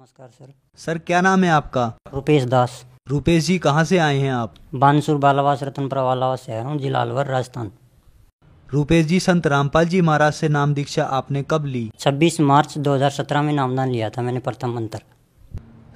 नमस्कार sir. Sir क्या नाम है आपका? रुपेश दास। रुपेश जी, कहाँ से आए हैं आप? बानसूर बालावास रतनपुरा वालावास से आया हूँ, जिला अलवर, राजस्थान। रुपेश जी, संत रामपाल जी महाराज से नाम दीक्षा आपने कब ली? 26 मार्च 2017 में नामदान लिया था मैंने प्रथम मंत्र।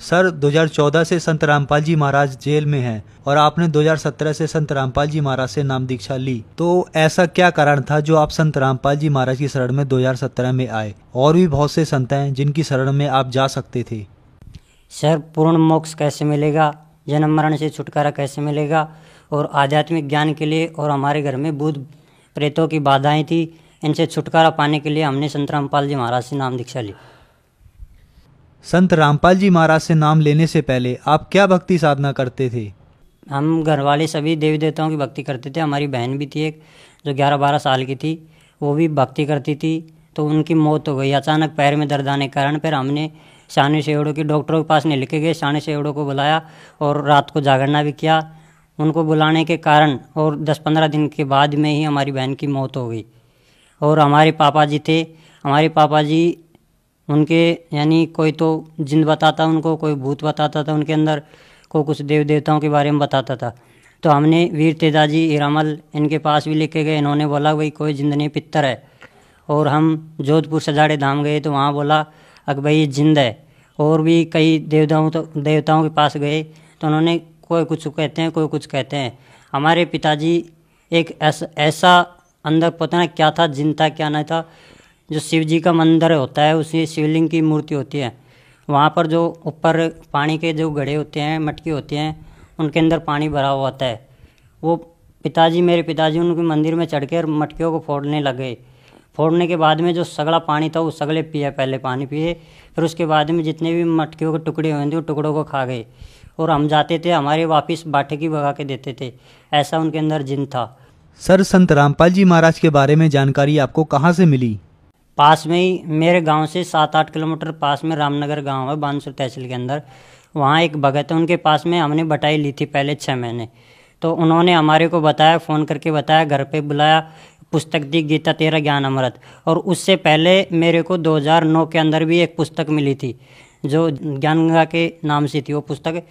सर 2014 से संत रामपाल जी महाराज जेल में हैं और आपने 2017 से संत रामपाल जी महाराज से नाम दीक्षा ली, तो ऐसा क्या कारण था जो आप संत रामपाल जी महाराज की शरण में 2017 में आए? और भी बहुत से संत हैं जिनकी शरण में आप जा सकते थे। सर, पूर्ण मोक्ष कैसे मिलेगा, जन्म मरण से छुटकारा कैसे मिलेगा, और आध्यात्मिक ज्ञान के लिए, और हमारे घर में भूत प्रेतों की बाधाएं थी, इनसे छुटकारा पाने के लिए हमने संत रामपाल जी महाराज से नाम दीक्षा ली। संत रामपाल जी महाराज से नाम लेने से पहले आप क्या भक्ति साधना करते थे? हम घर वाले सभी देवी देवताओं की भक्ति करते थे। हमारी बहन भी थी एक, जो 11-12 साल की थी, वो भी भक्ति करती थी। तो उनकी मौत हो गई अचानक पैर में दर्द आने के कारण। फिर हमने शानी शेवड़ों की डॉक्टरों के पास नहीं लेके गए, शानी शेवड़ों को बुलाया और रात को जागरना भी किया। उनको बुलाने के कारण और 10-15 दिन के बाद में ही हमारी बहन की मौत हो गई। और हमारे पापा जी थे, हमारे पापा जी, उनके यानी कोई तो जिन बताता उनको, कोई भूत बताता था उनके अंदर, कोई कुछ देव देवताओं के बारे में बताता था। तो हमने वीर तेजाजी, हीरामल, इनके पास भी लेके गए। इन्होंने बोला भाई कोई जिंद नहीं, पित्तर है। और हम जोधपुर सजाड़े धाम गए तो वहाँ बोला अक भाई जिंद है। और भी कई देवताओं के पास गए तो उन्होंने कोई कुछ कहते हैं, कोई कुछ कहते हैं। हमारे पिताजी एक ऐसा अंदर पता नहीं क्या था, जिन था क्या नहीं था, जो शिव जी का मंदिर होता है, उसी शिवलिंग की मूर्ति होती है, वहाँ पर जो ऊपर पानी के जो घड़े होते हैं, मटके होते हैं, उनके अंदर पानी भरा हुआ होता है। वो मेरे पिताजी उनके मंदिर में चढ़ कर मटकियों को फोड़ने लगे। फोड़ने के बाद में जो सगला पानी था वो सगले पिए, पहले पानी पिए, फिर उसके बाद में जितने भी मटकियों के टुकड़े हुए थे वो टुकड़ों को खा गए। और हम जाते थे, हमारे वापस बाटे की भगा के देते थे। ऐसा उनके अंदर जिन था। सर, संत रामपाल जी महाराज के बारे में जानकारी आपको कहाँ से मिली? पास में ही मेरे गांव से 7-8 किलोमीटर पास में रामनगर गांव है, बानसूर तहसील के अंदर। वहाँ एक भगत है, उनके पास में हमने बटाई ली थी पहले 6 महीने। तो उन्होंने हमारे को बताया, फ़ोन करके बताया, घर पे बुलाया, पुस्तक दी गीता तेरा ज्ञान अमृत। और उससे पहले मेरे को 2009 के अंदर भी एक पुस्तक मिली थी जो ज्ञान गंगा के नाम से थी। वो पुस्तक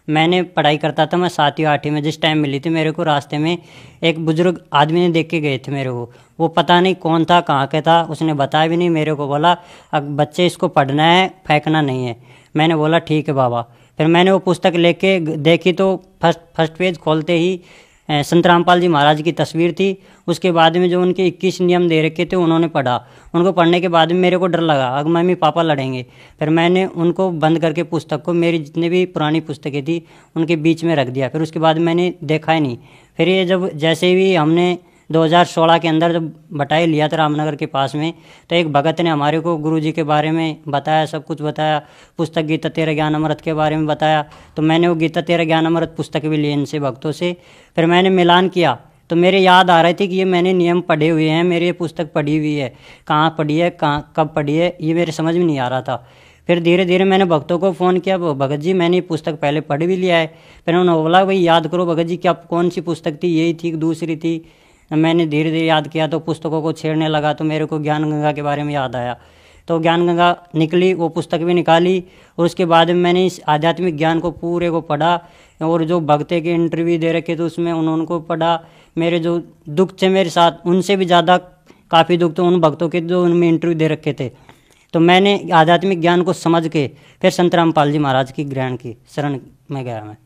मैंने पढ़ाई करता था, मैं 7वीं 8वीं में जिस टाइम मिली थी मेरे को, रास्ते में एक बुजुर्ग आदमी ने देख के गए थे मेरे को। वो पता नहीं कौन था, कहाँ के था, उसने बताया भी नहीं मेरे को। बोला अब बच्चे इसको पढ़ना है, फेंकना नहीं है। मैंने बोला ठीक है बाबा। फिर मैंने वो पुस्तक लेके देखी तो फर्स्ट पेज खोलते ही संत रामपाल जी महाराज की तस्वीर थी। उसके बाद में जो उनके 21 नियम दे रखे थे उन्होंने पढ़ा। उनको पढ़ने के बाद में मेरे को डर लगा, अब मम्मी पापा लड़ेंगे। फिर मैंने उनको बंद करके पुस्तक को, मेरी जितनी भी पुरानी पुस्तकें थी उनके बीच में रख दिया। फिर उसके बाद मैंने देखा ही नहीं। फिर ये जब जैसे भी हमने 2016 के अंदर जब बटाई लिया था रामनगर के पास में, तो एक भगत ने हमारे को गुरु जी के बारे में बताया, सब कुछ बताया, पुस्तक गीता तेरा ज्ञान अमृत के बारे में बताया। तो मैंने वो गीता तेरा ज्ञान अमृत पुस्तक भी ली इनसे, भक्तों से। फिर मैंने मिलान किया तो मेरे याद आ रही थी कि ये मैंने नियम पढ़े हुए हैं, मेरी ये पुस्तक पढ़ी हुई है, कहाँ पढ़ी है, कहाँ कब पढ़ी है, ये मेरे समझ में नहीं आ रहा था। फिर धीरे धीरे मैंने भक्तों को फ़ोन किया, भगत जी मैंने ये पुस्तक पहले पढ़ भी लिया है। फिर उन्होंने बोला भाई याद करो भगत जी, क्या कौन सी पुस्तक थी, यही थी, दूसरी थी। मैंने धीरे धीरे याद किया तो पुस्तकों को छेड़ने लगा, तो मेरे को ज्ञान गंगा के बारे में याद आया। तो ज्ञान गंगा निकली, वो पुस्तक भी निकाली। और उसके बाद में मैंने इस आध्यात्मिक ज्ञान को पूरे को पढ़ा। और जो भक्ते के इंटरव्यू दे रखे थे उसमें उनको पढ़ा। मेरे जो दुख थे मेरे साथ, उनसे भी ज़्यादा काफ़ी दुख तो उन भक्तों के जो उनमें इंटरव्यू दे रखे थे। तो मैंने आध्यात्मिक ज्ञान को समझ के फिर संत रामपाल जी महाराज की ग्रहण की शरण में गया मैं।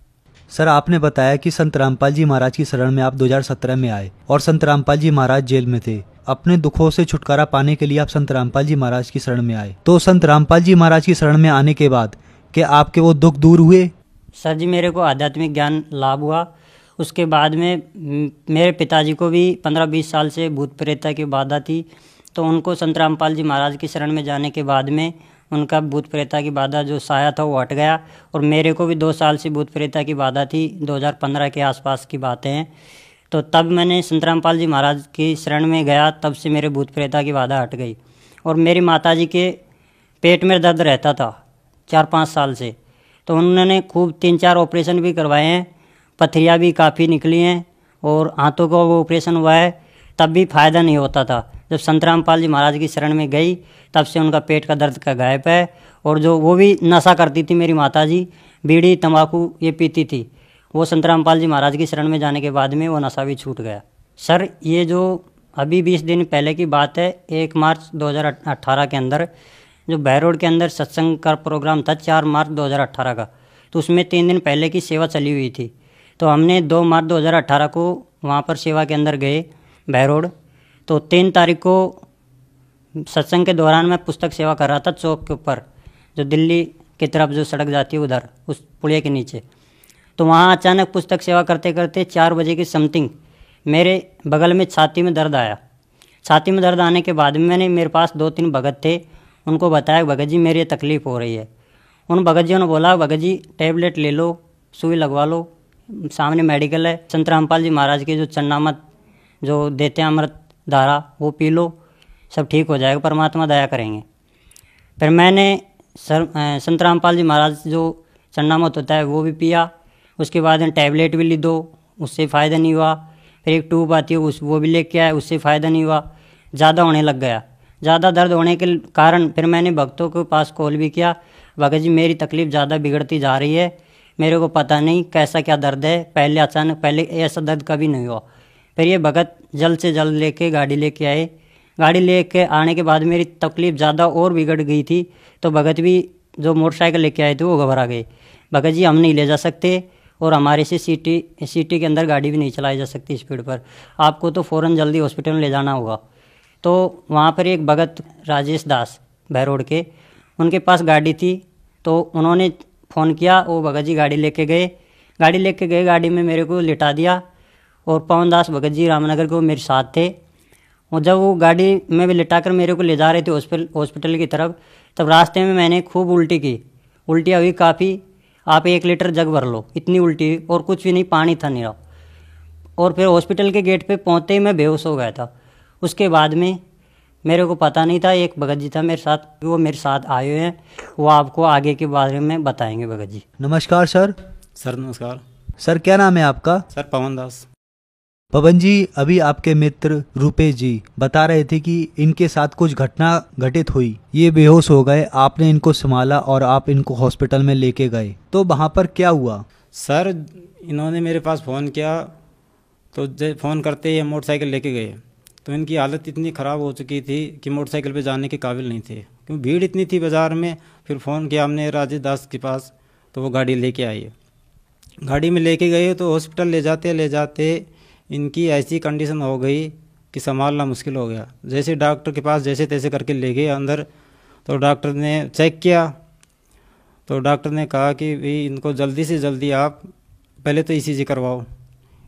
सर, आपने बताया कि संत रामपाल जी महाराज की शरण में आप 2017 में आए और संत रामपाल जी महाराज जेल में थे। अपने दुखों से छुटकारा पाने के लिए आप संत रामपाल जी महाराज की शरण में आए। तो संत रामपाल जी महाराज की शरण में आने के बाद क्या आपके वो दुख दूर हुए? सर जी, मेरे को आध्यात्मिक ज्ञान लाभ हुआ। उसके बाद में मेरे पिताजी को भी 15-20 साल से भूत प्रेत की बाधा थी। तो उनको संत रामपाल जी महाराज की शरण में जाने के बाद में उनका भूत प्रेता की बाधा जो साया था वो हट गया। और मेरे को भी 2 साल से भूत प्रेता की बाधा थी, 2015 के आसपास की बातें हैं। तो तब मैंने संत रामपाल जी महाराज की शरण में गया, तब से मेरे भूत प्रेता की बाधा हट गई। और मेरी माताजी के पेट में दर्द रहता था 4-5 साल से। तो उन्होंने खूब 3-4 ऑपरेशन भी करवाए हैं, पथरियाँ भी काफ़ी निकली हैं, और हाथों का वो ऑपरेशन हुआ है, तब भी फ़ायदा नहीं होता था। जब संत रामपाल जी महाराज की शरण में गई तब से उनका पेट का दर्द का गायब है। और जो वो भी नशा करती थी मेरी माताजी, बीड़ी तंबाकू ये पीती थी, वो संत रामपाल जी महाराज की शरण में जाने के बाद में वो नशा भी छूट गया। सर ये जो अभी 20 दिन पहले की बात है, 1 मार्च 2018 के अंदर जो बहरोड के अंदर सत्संग का प्रोग्राम था 4 मार्च 2018 का, तो उसमें 3 दिन पहले की सेवा चली हुई थी। तो हमने 2 मार्च 2018 को वहाँ पर सेवा के अंदर गए बहरोड। तो 3 तारीख को सत्संग के दौरान मैं पुस्तक सेवा कर रहा था चौक के ऊपर, जो दिल्ली की तरफ जो सड़क जाती है उधर उस पुलिया के नीचे। तो वहाँ अचानक पुस्तक सेवा करते करते 4 बजे की समथिंग मेरे बगल में छाती में दर्द आया। छाती में दर्द आने के बाद में मैंने, मेरे पास 2-3 भगत थे, उनको बताया भगत जी मेरी तकलीफ़ हो रही है। उन भगत जी ने बोला भगत जी टैबलेट ले लो, सुई लगवा लो, सामने मेडिकल है, संत रामपाल जी महाराज के जो चन्नामत जो देते हैं अमृत धारा वो पी लो, सब ठीक हो जाएगा, परमात्मा दया करेंगे। फिर मैंने संत रामपाल जी महाराज जो चन्नामत होता है वो भी पिया। उसके बाद टैबलेट भी ली 2, उससे फ़ायदा नहीं हुआ। फिर एक ट्यूब आती है वो भी लेके आए, उससे फ़ायदा नहीं हुआ, ज़्यादा होने लग गया। ज़्यादा दर्द होने के कारण फिर मैंने भक्तों के पास कॉल भी किया, भगत जी मेरी तकलीफ़ ज़्यादा बिगड़ती जा रही है, मेरे को पता नहीं कैसा क्या दर्द है, पहले अचानक पहले ऐसा दर्द कभी नहीं हुआ। फिर ये भगत जल्द से जल्द लेके गाड़ी लेके आए। गाड़ी लेके आने के बाद मेरी तकलीफ़ ज़्यादा और बिगड़ गई थी। तो भगत भी जो मोटरसाइकिल लेके आए थे वो घबरा गए, भगत जी हम नहीं ले जा सकते और हमारे से सिटी के अंदर गाड़ी भी नहीं चलाई जा सकती स्पीड पर, आपको तो फ़ौरन जल्दी हॉस्पिटल में ले जाना होगा। तो वहाँ पर एक भगत राजेश दास बहरोड के, उनके पास गाड़ी थी, तो उन्होंने फ़ोन किया, वो भगत जी गाड़ी लेके गए। गाड़ी में मेरे को लिटा दिया और पवन दास भगत जी रामनगर को मेरे साथ थे। और जब वो गाड़ी में भी लिटा कर मेरे को ले जा रहे थे हॉस्पिटल की तरफ, तब रास्ते में मैंने खूब उल्टी की, उल्टियाँ हुई काफ़ी, आप 1 लीटर जग भर लो, इतनी उल्टी हुई और कुछ भी नहीं, पानी था नहीं रहा। और फिर हॉस्पिटल के गेट पे पहुँचते ही मैं बेहोश हो गया था। उसके बाद में मेरे को पता नहीं था, एक भगत जी था मेरे साथ, वो मेरे साथ आए हुए हैं, वो आपको आगे के बारे में बताएंगे भगत जी। नमस्कार सर। सर नमस्कार। सर क्या नाम है आपका? सर पवन दास। पवन जी, अभी आपके मित्र रूपेश जी बता रहे थे कि इनके साथ कुछ घटना घटित हुई, ये बेहोश हो गए, आपने इनको संभाला और आप इनको हॉस्पिटल में लेके गए, तो वहाँ पर क्या हुआ? सर इन्होंने मेरे पास फ़ोन किया, तो फ़ोन करते ही मोटरसाइकिल लेके गए। तो इनकी हालत इतनी ख़राब हो चुकी थी कि मोटरसाइकिल पे जाने के काबिल नहीं थे, क्योंकि भीड़ इतनी थी बाज़ार में। फिर फ़ोन किया हमने राजेश दास के पास, तो वो गाड़ी लेके आई। गाड़ी में लेके गए तो हॉस्पिटल ले जाते इनकी ऐसी कंडीशन हो गई कि संभालना मुश्किल हो गया। जैसे डॉक्टर के पास जैसे तैसे करके ले गए अंदर, तो डॉक्टर ने चेक किया, तो डॉक्टर ने कहा कि भाई इनको जल्दी से जल्दी आप पहले तो ईसीजी करवाओ।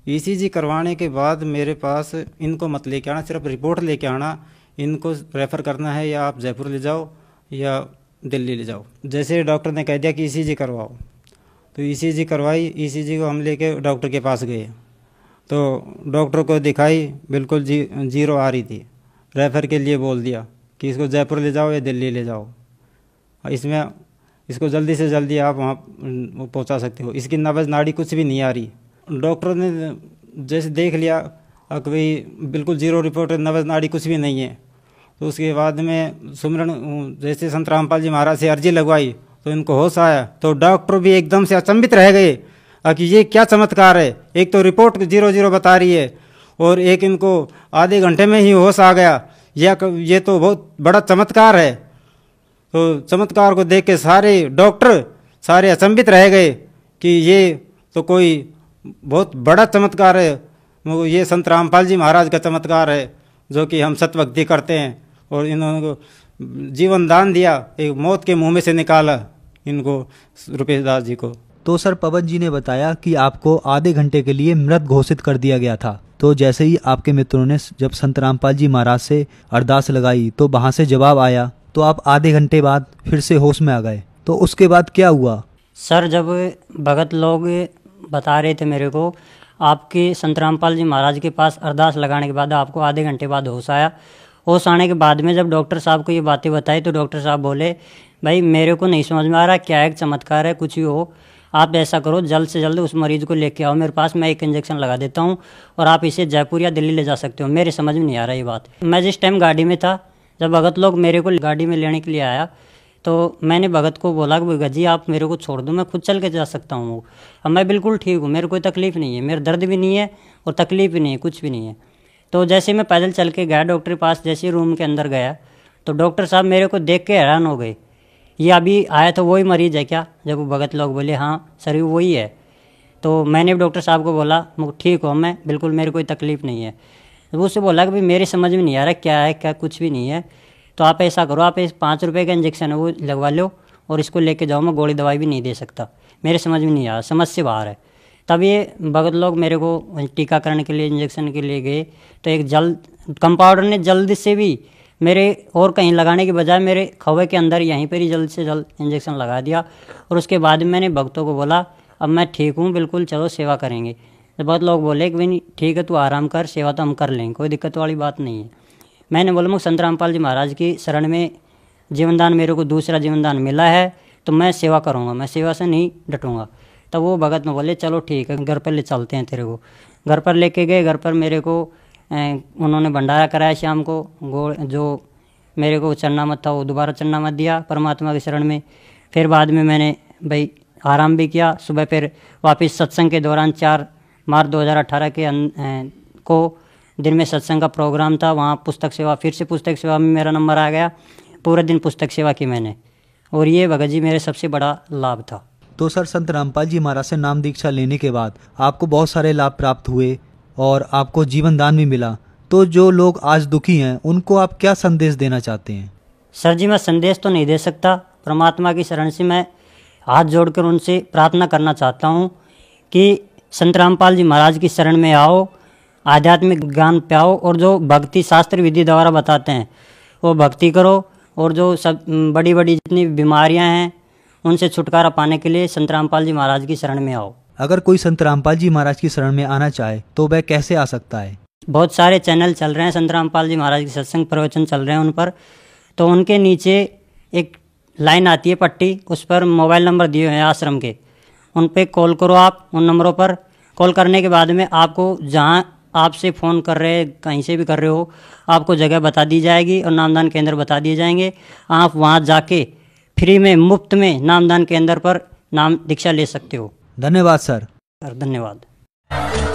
ईसीजी करवाने के बाद मेरे पास इनको मत लेके आना, सिर्फ रिपोर्ट लेके आना, इनको रेफ़र करना है या आप जयपुर ले जाओ या दिल्ली ले जाओ। जैसे डॉक्टर ने कह दिया कि ईसीजी करवाओ, तो ईसीजी करवाई। ईसीजी को हम लेके डॉक्टर के पास गए, तो डॉक्टर को दिखाई, बिल्कुल जीरो आ रही थी। रेफ़र के लिए बोल दिया कि इसको जयपुर ले जाओ या दिल्ली ले जाओ, इसमें इसको जल्दी से जल्दी आप वहाँ पहुँचा सकते हो, इसकी नब्ज़ नाड़ी कुछ भी नहीं आ रही। डॉक्टर ने जैसे देख लिया कि भाई बिल्कुल जीरो रिपोर्ट, नब्ज़ नाड़ी कुछ भी नहीं है, तो उसके बाद में सुमरन जैसे संत रामपाल जी महाराज से अर्जी लगवाई, तो इनको होश आया। तो डॉक्टर भी एकदम से अचंभित रह गए कि ये क्या चमत्कार है, एक तो रिपोर्ट 0-0 बता रही है और एक इनको आधे घंटे में ही होश आ गया, ये तो बहुत बड़ा चमत्कार है। तो चमत्कार को देख के सारे डॉक्टर सारे अचंभित रह गए कि ये तो कोई बहुत बड़ा चमत्कार है, ये संत रामपाल जी महाराज का चमत्कार है, जो कि हम सतभक्ति करते हैं। और इन्होंने को जीवन दान दिया, एक मौत के मुँह में से निकाला इनको, रुपेश दास जी को। तो सर पवन जी ने बताया कि आपको आधे घंटे के लिए मृत घोषित कर दिया गया था। तो जैसे ही आपके मित्रों ने जब संत रामपाल जी महाराज से अरदास लगाई, तो वहाँ से जवाब आया, तो आप आधे घंटे बाद फिर से होश में आ गए। तो उसके बाद क्या हुआ? सर जब भगत लोग बता रहे थे मेरे को, आपके संत रामपाल जी महाराज के पास अरदास लगाने के बाद आपको आधे घंटे बाद होश आया। होश आने के बाद में जब डॉक्टर साहब को ये बातें बताई, तो डॉक्टर साहब बोले भाई मेरे को नहीं समझ में आ रहा क्या एक चमत्कार है, कुछ भी हो, आप ऐसा करो जल्द से जल्द उस मरीज़ को लेके आओ मेरे पास, मैं एक इंजेक्शन लगा देता हूँ और आप इसे जयपुर या दिल्ली ले जा सकते हो। मेरे समझ में नहीं आ रहा ये बात। मैं जिस टाइम गाड़ी में था, जब भगत लोग मेरे को गाड़ी में लेने के लिए आया तो मैंने भगत को बोला कि भगत जी आप मेरे को छोड़ दो, मैं खुद चल के जा सकता हूँ, अब मैं बिल्कुल ठीक हूँ, मेरे कोई तकलीफ़ नहीं है, मेरा दर्द भी नहीं है और तकलीफ़ भी नहीं है, कुछ भी नहीं है। तो जैसे मैं पैदल चल के गया डॉक्टर के पास, जैसे रूम के अंदर गया तो डॉक्टर साहब मेरे को देख के हैरान हो गए, ये अभी आया तो वही मरीज़ है क्या? जब वो भगत लोग बोले हाँ सर ये वही है। तो मैंने भी डॉक्टर साहब को बोला ठीक हो, मैं बिल्कुल मेरी कोई तकलीफ़ नहीं है। तो उससे बोला कि भाई मेरे समझ में नहीं आ रहा क्या है क्या, कुछ भी नहीं है, तो आप ऐसा करो, आप इस 5 रुपये का इंजेक्शन है वो लगवा लो और इसको लेके जाओ, मैं गोली दवाई भी नहीं दे सकता, मेरे समझ में नहीं आ रहा, समझ से बाहर है। तब ये भगत लोग मेरे को टीकाकरण के लिए इंजेक्शन के लिए गए तो एक कंपाउंडर ने जल्द से भी मेरे और कहीं लगाने के बजाय मेरे खवे के अंदर यहीं पर ही जल्द से जल्द इंजेक्शन लगा दिया। और उसके बाद मैंने भक्तों को बोला अब मैं ठीक हूँ, बिल्कुल चलो सेवा करेंगे। तो बहुत लोग बोले कि भाई ठीक है तू आराम कर, सेवा तो हम कर लेंगे, कोई दिक्कत वाली बात नहीं है। मैंने बोला मैं संत रामपाल जी महाराज की शरण में जीवनदान, मेरे को दूसरा जीवनदान मिला है तो मैं सेवा करूँगा, मैं सेवा से नहीं डटूँगा। तब वो भगत में बोले चलो ठीक है घर पर ले चलते हैं तेरे को। घर पर लेके गए, घर पर मेरे को उन्होंने भंडारा कराया शाम को, जो मेरे को चन्ना मत था वो दोबारा चन्ना मत दिया परमात्मा की शरण में। फिर बाद में मैंने भाई आराम भी किया, सुबह फिर वापस सत्संग के दौरान 4 मार्च 2018 के को दिन में सत्संग का प्रोग्राम था, वहाँ पुस्तक सेवा, फिर से पुस्तक सेवा में मेरा नंबर आ गया, पूरे दिन पुस्तक सेवा की मैंने, और ये भगत जी मेरे सबसे बड़ा लाभ था। तो सर संत रामपाल जी महाराज से नाम दीक्षा लेने के बाद आपको बहुत सारे लाभ प्राप्त हुए और आपको जीवन दान भी मिला, तो जो लोग आज दुखी हैं उनको आप क्या संदेश देना चाहते हैं? सर जी मैं संदेश तो नहीं दे सकता, परमात्मा की शरण से मैं हाथ जोड़कर उनसे प्रार्थना करना चाहता हूँ कि संत रामपाल जी महाराज की शरण में आओ, आध्यात्मिक ज्ञान पाओ और जो भक्ति शास्त्र विधि द्वारा बताते हैं वो भक्ति करो, और जो सब बड़ी बड़ी जितनी बीमारियां हैं उनसे छुटकारा पाने के लिए संत रामपाल जी महाराज की शरण में आओ। अगर कोई संत रामपाल जी महाराज की शरण में आना चाहे तो वह कैसे आ सकता है? बहुत सारे चैनल चल रहे हैं, संत रामपाल जी महाराज के सत्संग प्रवचन चल रहे हैं उन पर, तो उनके नीचे एक लाइन आती है पट्टी, उस पर मोबाइल नंबर दिए हुए हैं आश्रम के, उन पर कॉल करो आप। उन नंबरों पर कॉल करने के बाद में आपको जहाँ आपसे फ़ोन कर रहे कहीं से भी कर रहे हो आपको जगह बता दी जाएगी और नामदान केंद्र बता दिए जाएंगे। आप वहाँ जाके फ्री में मुफ्त में नामदान केंद्र पर नाम दीक्षा ले सकते हो। धन्यवाद सर। धन्यवाद।